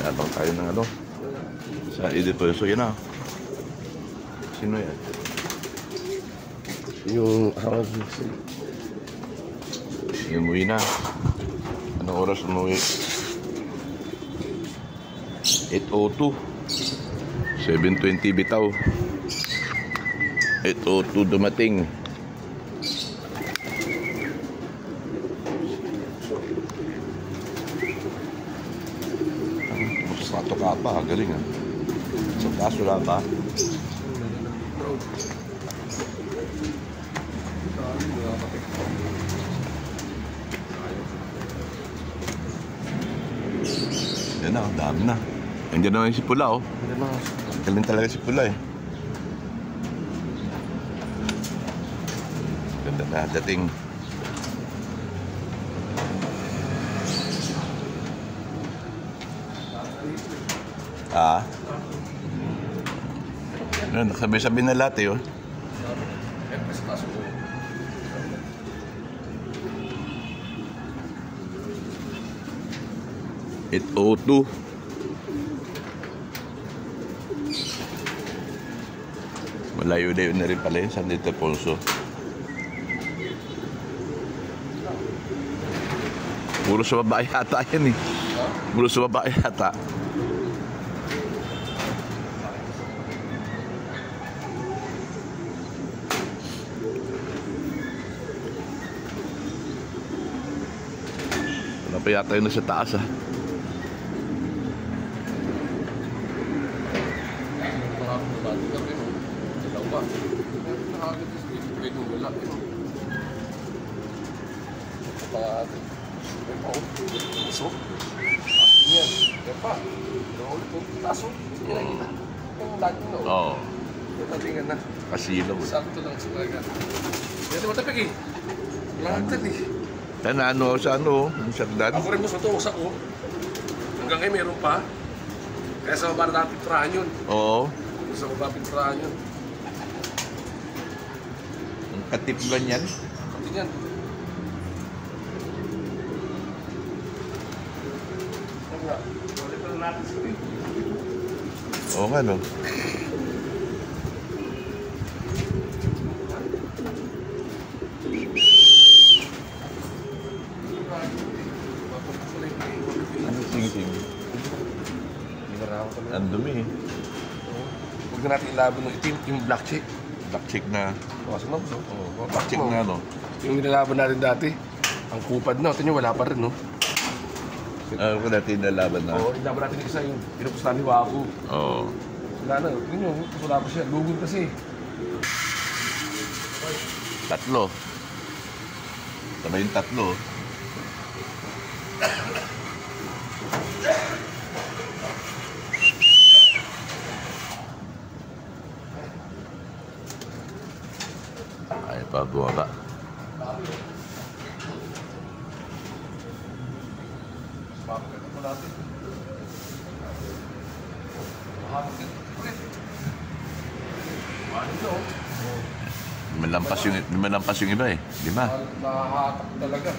Habang tayo ng ano sa Ildefonso. Yan na. Sino yan? Yung house. Umuwi na. Anong oras umuwi? 8:02. 7:20 bitaw. 8:02 dumating. Sato ka pa, galing ah. Sa taas wala pa. Yan na, dami na. Nandiyan naman si Pula oh. Galing talaga si Pula eh. Ganda na dating. Ah. Ano, nakasabi-sabi na lahat eh oh. 8:02. Malayo-layo na rin pala yun sa Ildefonso. Puro sa babae yata yan eh. Puro sa babae yata. Wala pa yata yun na sa taas ah. Oo. Kasilaw. Sakto lang sa talaga. Dito matapig eh. Lahat eh. Ano sa ano? Ang sagdan? Ako rin mo sa tuwas ako. Hanggang ngayon meron pa. Kaya sa baba na natin tirahan yun. Oo. Sa baba natin tirahan yun. Ang katiplan yan. Pati yan. Balik pa natin sa rin. Oo nga no. Ano sing-sing? Ang dumi eh. Huwag na natin ilaban ng itim, yung black chick. Black chick na. Bukasan mo. Oo, Black chick na no. Yung nilalaban natin dati. Ang kupad na. Ito nyo, wala pa rin no. Ano ko natin nalaban na? Oo, ilaban natin isa yung pinupustahan ni Waku. Oo. Wala na. Tingnan nyo, wala pa siya. Lugon kasi. Tatlo. Tama yung tatlo. Ay, pababa. Malampas yung iba eh. 5. Nakahatak talaga.